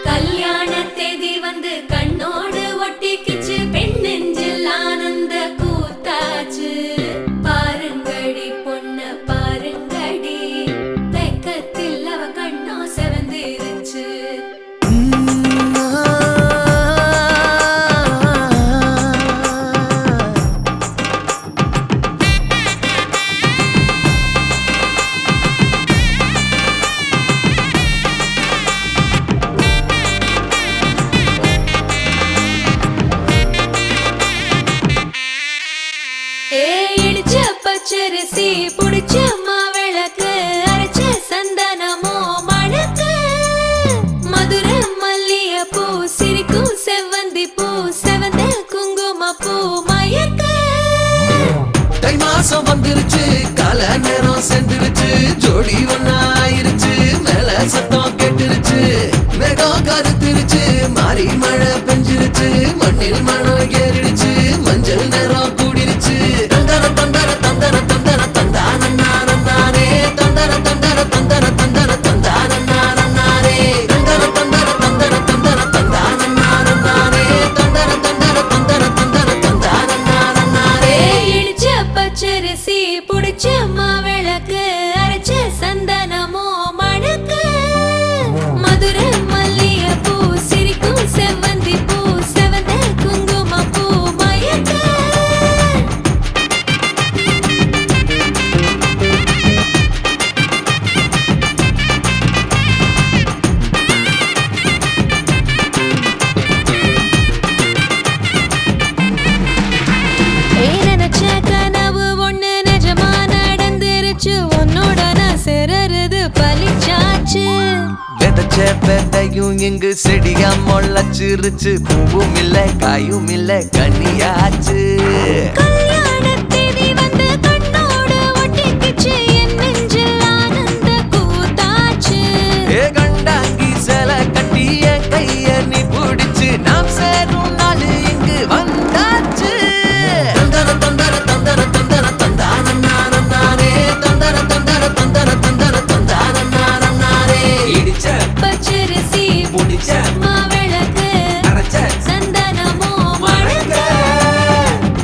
கல்யாண தேதி வந்து கண்ணோடு ஒட்டிக்கிச்சு, பெண் நெஞ்சில் ஆனந்த கூத்தாச்சு. பாருங்கடி பொண்ண பாருங்கடி, வெக்கத்தில் அவ கண்ணோ செவந்திருச்சு. இடிச்ச பச்சரிசி புடிச்ச மாவிளக்கு, அரைச்ச சந்தனமோ மணக்கு. மதுரை மல்லிய பூ சிரிக்கும் செவ்வந்தி பூ, செவந்த குங்கும பூ மயக்க. தை மாசம் வந்துருச்சு, கால நேரம் சென்றுருச்சு, ஜோடி ஒன்னாயிருச்சு, மேல சத்தம் கேட்டுருச்சு. மேகம் கருத்துருச்சு, மாறி மழை பெஞ்சிருச்சு, மண்ணில் மனம் ஏறிடுச்சு, மஞ்சள் நேரம் கூடிருச்சு. தந்தர தந்தர தந்தர தந்தர தந்தானே, தந்தர தந்தர தந்தர தந்தர தந்தானே, தந்தர தந்தர தந்தர தந்தர தந்தானே, தந்தர தந்தர தந்தர தந்தர தந்தானே. இடிச்ச பச்சரிசி புடிச்ச மாவிளக்கு, அரைச்ச சந்தனமோ மணக்கு. மதுரை மல்லிய பூ சிரிக்கும் செவ்வந்தி பூ, செவந்த குங்கும பூ மயக்க. நினைச்ச கனவு ஒண்ணு நிஜமா நடந்துருச்சு, உன்னோட நான் சிறருது பலிச்சாச்சு. விதைச்ச விதையும் இங்கு செடியா முளைச்சிருச்சு, பூவும் இல்ல காயும் இல்ல கனியாச்சு. கல்யாண தேதி வந்து கண்ணோடு ஒட்டிக்கிச்சு, என் நெஞ்சில் ஆனந்த கூத்தாச்சு. ஏ கண்டாங்கி சில கட்டி என் கைய நீ பிடிச்சு, நாம் சேரும் நாள் இங்கு வந்தாச்சு. தந்தர தந்தர தந்தர தந்தர தந்தானே, தந்தர தந்தர தந்தர தந்தர தந்தானே. இடிச்ச பச்சரிசி புடிச்ச மாவிளக்கு, அரைச்ச சந்தனமோ மணக்க.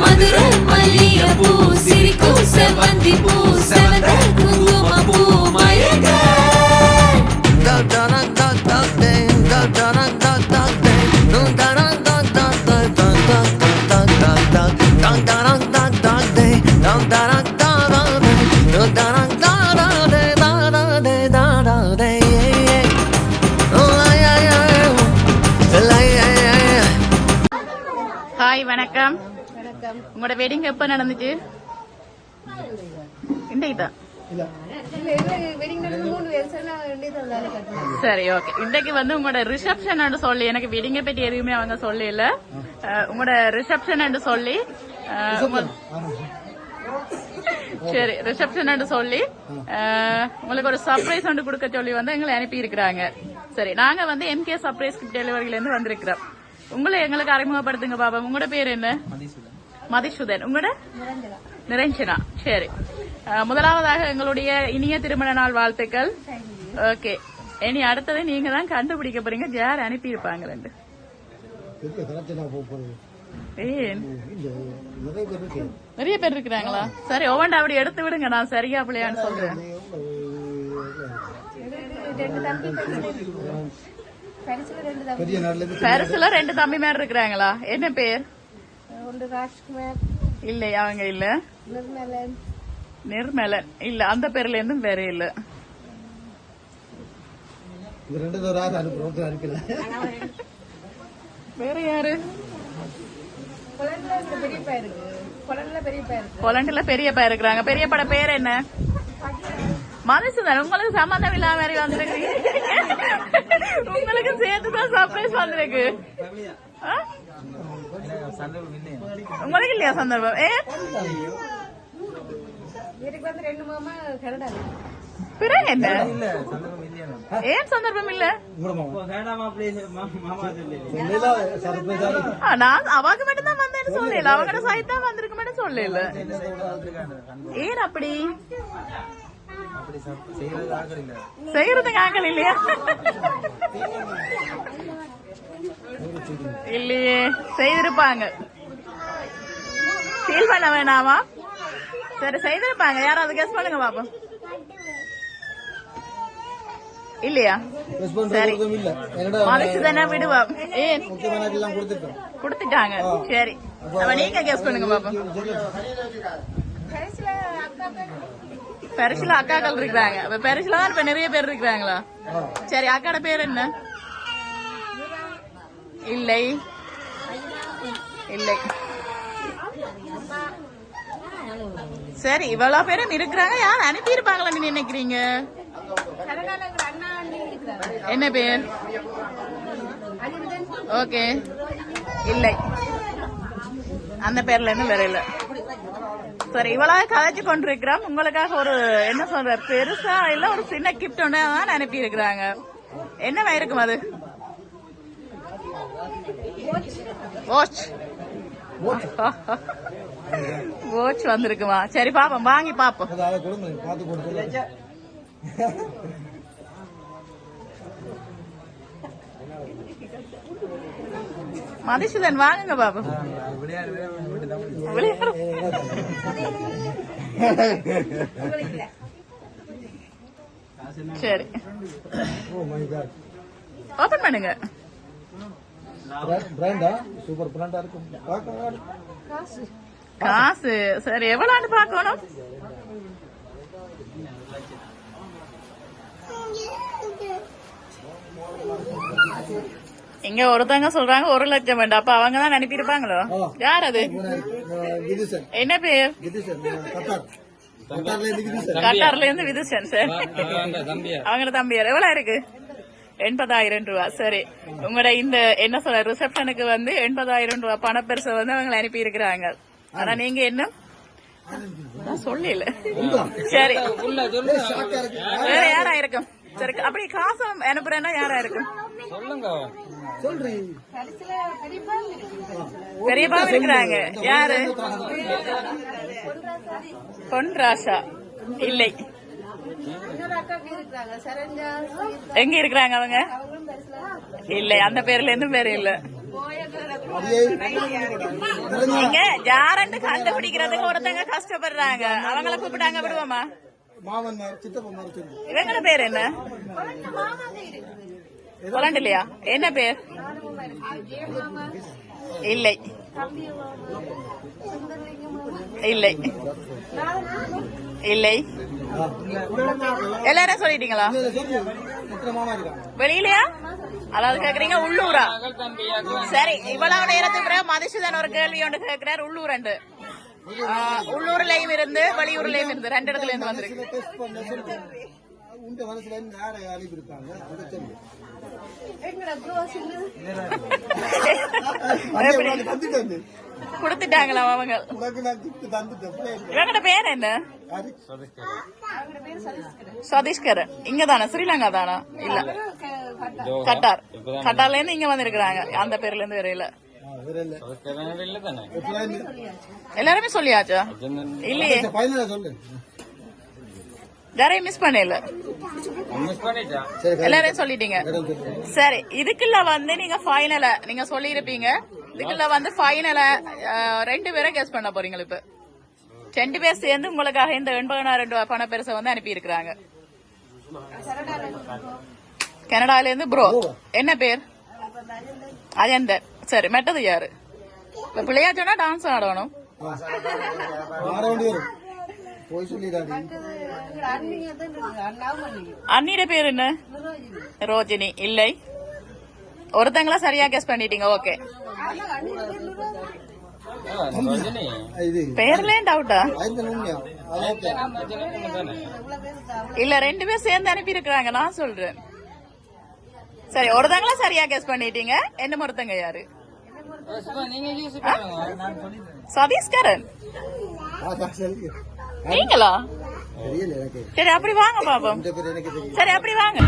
மதுரை மல்லிய பூ சிரிக்கும் செவ்வந்தி பூ, செவந்த குங்கும பூ மயக்க. ஹாய், வணக்கம். உங்களோட வெட்டிங் எப்ப நடந்துச்சு? இன்றைக்கு தான். சரி, ஓகே. இன்றைக்கு வந்து உங்களோட ரிசப்ஷன் சொல்லி, எனக்கு வெட்டிங்கை பற்றி எதுவுமே அவங்க சொல்லல. உங்களோட ரிசப்ஷன் சொல்லி, சரி, ரிசப்ஷன் சொல்லி உங்களுக்கு ஒரு சர்ப்ரைஸ் ஒன்று கொடுக்க சொல்லி வந்து எங்களை அனுப்பி இருக்கிறாங்க. சரி, நாங்க வந்து MK சர்ப்ரைஸ் கிஃப்ட் டெலிவரியில இருந்து வந்திருக்கிறோம். உங்களை எங்களுக்கு அறிமுகப்படுத்துங்க பாபா. உங்களோட பேர் என்ன? மதிசுதன். உங்களோட? நிரஞ்சனா. சரி, முதலாவதாக எங்களுடைய இனிய திருமண நாள் வாழ்த்துக்கள். ஓகே, இனி அடுத்தது நீங்க தான் கண்டுபிடிக்க போறீங்க யார் அனுப்பி இருப்பாங்க. ரெண்டு நிறைய பேர் இருக்கிறாங்களா? சரி, ஒவ்வொன்றா அப்படி எடுத்து விடுங்க, நான் சரியா பிள்ளையான்னு சொல்றேன். பரிசுல ரெண்டு தம்பி மேல இருக்கிறாங்களா? என்ன பேர்? இல்ல, அவங்க இல்ல. நிர்மலன் இல்ல, அந்த பேர்ல இருந்தும் வேற இல்ல. வேற யாரு? பொலண்டுல பெரிய பையன் இருக்கிறாங்க. பெரிய பட பேர் என்ன? மனுஷன். உங்களுக்கு சம்பந்தம் இல்லாம மாதிரி வந்திருக்கு. உங்களுக்கு சேர்த்துதான் சர்ப்ரைஸ் வந்திருக்கு. உங்களுக்கு இல்லையா சந்தர்ப்பம்? பிறகு என்ன? ஏன் சந்தர்ப்பம் இல்ல? நான் அவங்க மட்டும் தான் வந்தேன்னு சொல்லல, அவங்களோட சைட் தான் வந்திருக்க மட்டும் சொல்லல. ஏன் அப்படி? செய்யறதுக்கு ஆக்கள் இல்லையா? இல்லையே, செய்திருப்பாங்க. ஃபீல் பண்ண வேணாமா? சரி, செய்திருப்பாங்க. யாராவது கெஸ் பண்ணுங்க பாப்போம். இல்லையா? சரி, மதிச்சு தானே விடுவா. ஏன் குடுத்துட்டாங்க? சரி, அப்ப நீங்க கெஸ் பண்ணுங்க பாப்போம். பெருசுல அக்காக்கள் இருக்கிறாங்க. அப்ப பெருசுல தான் இப்ப நிறைய பேர் இருக்கிறாங்களா? சரி, அக்காட பேர் என்ன? இல்லை இல்லை. சரி, இவ்வளவு பேரும் இருக்கிறாங்க. யார் அனுப்பி இருப்பாங்களா நீ நினைக்கிறீங்க? என்ன பேர்? ஓகே, இல்லை, அந்த பேர்ல இருந்து வேற இல்ல. சரி, இவ்வளவு கதைச்சு கொண்டிருக்கிறோம். உங்களுக்காக ஒரு என்ன சொல்ற பெருசா இல்ல ஒரு சின்ன கிஃப்ட் ஒன்று தான் அனுப்பி இருக்கிறாங்க. என்னவா இருக்கும் அது? வாட்ச். வாட்ச் வந்திருக்குமா? சரி, பாப்போம், வாங்கி பாப்போம். மதிசுதன் வாங்குங்க பாப்போம். சரி, ஓபன் பண்ணுங்க. சூப்பர் பிராண்டா இருக்கும். காசு சரி, எவ்வளவு பாக்கணும்? இங்க ஒருத்தவங்க சொல்றாங்க 1 லட்சம் வேண்டாம். அப்ப அவங்க தான் அனுப்பியிருப்பாங்களோ? யார் அது? என்ன பேர்? கட்டார்ல இருந்து விதுசன். சார், அவங்க தம்பியார். எவ்வளவு இருக்கு? 80,000 ரூபாய். சரி, உங்களோட இந்த என்ன சொல்ற ரிசப்ஷனுக்கு வந்து 80,000 ரூபாய் பணப்பரிசை வந்து அவங்க அனுப்பி இருக்கிறாங்க. ஆனா நீங்க என்ன சொல்லல? சரி, வேற யாரா இருக்கும்? சரி, அப்படி காசு அனுப்புறேன்னா யாரா இருக்கும்? பெரியப்பா இருக்கிறாங்க. யாரு? பொன்ராசா. இல்லை. எங்க இருக்கிறாங்க அவங்க? இல்லை, அந்த பேர்ல இருந்து பேரு இல்ல. நீங்க யாருன்னு கண்டுபிடிக்கிறதுக்கு ஒருத்தங்க கஷ்டப்படுறாங்க. அவங்கள கூப்பிட்டாங்க, விடுவோமா? இவங்கள பேர் என்ன? இல்லையா? என்ன பேர்? இல்லை இல்லை இல்லை. எல்லாரும் சொல்லிட்டீங்களா? வெளியிலயா? அதாவது கேக்குறீங்க உள்ளூரா? சரி, இவ்வளவு நேரத்துக்கு பிறகு மதிசுதன் ஒரு கேள்வி ஒன்று கேட்கிறார். உள்ளூர் உள்ளூர்லயும் இருந்து வெளியூர்லயும் இருந்து 2 இடத்துல இருந்து வந்திருக்கு. குடுத்துட்டாங்களா அவங்க? இவங்கட பேர் என்ன? சதீஷ்கர். இங்க தானே? ஸ்ரீலங்கா தானா? இல்ல, கட்டார். கட்டார்ல இருந்து இங்க வந்திருக்கிறாங்க. அந்த பேர்ல இருந்து வேற இல்ல. எல்லாருமே சொல்லியாச்சா? இல்லையே, யாரையும் மிஸ் பண்ணல. எல்லாரையும் சொல்லிட்டீங்க. சரி, இதுக்குள்ள வந்து நீங்க ஃபைனல நீங்க சொல்லி இருப்பீங்க. இதுக்குள்ள வந்து ஃபைனல 2 பேரை கெஸ் பண்ண போறீங்க. இப்ப 2 பேர் சேர்ந்து உங்களுக்காக இந்த 80,000 ரூபாய் பண பெருசை வந்து அனுப்பி இருக்கிறாங்க. கனடால இருந்து ப்ரோ. என்ன பேர்? அஜந்தர். சரி, மெட்டது யாரு? இப்ப பிள்ளையா சொன்னா டான்ஸ் ஆடணும். அண்ணிட பேர் என்ன? ரோஜினி. இல்லை, ஒருத்தங்களா சரியா கெஸ் பண்ணிட்டீங்க. ஓகே, பேர்ல டவுட்டா? இல்ல, 2 பேர் சேர்ந்து அனுப்பி இருக்கிறாங்க. நான் சொல்றேன். சரி, ஒருத்தங்களா சரியா கெஸ் பண்ணிட்டீங்க. என்ன ஒருத்தங்க யாரு? சதீஷ்கரன். நீங்களா? சரி, அப்படி வாங்க பாப்போம். சரி, அப்படி வாங்க.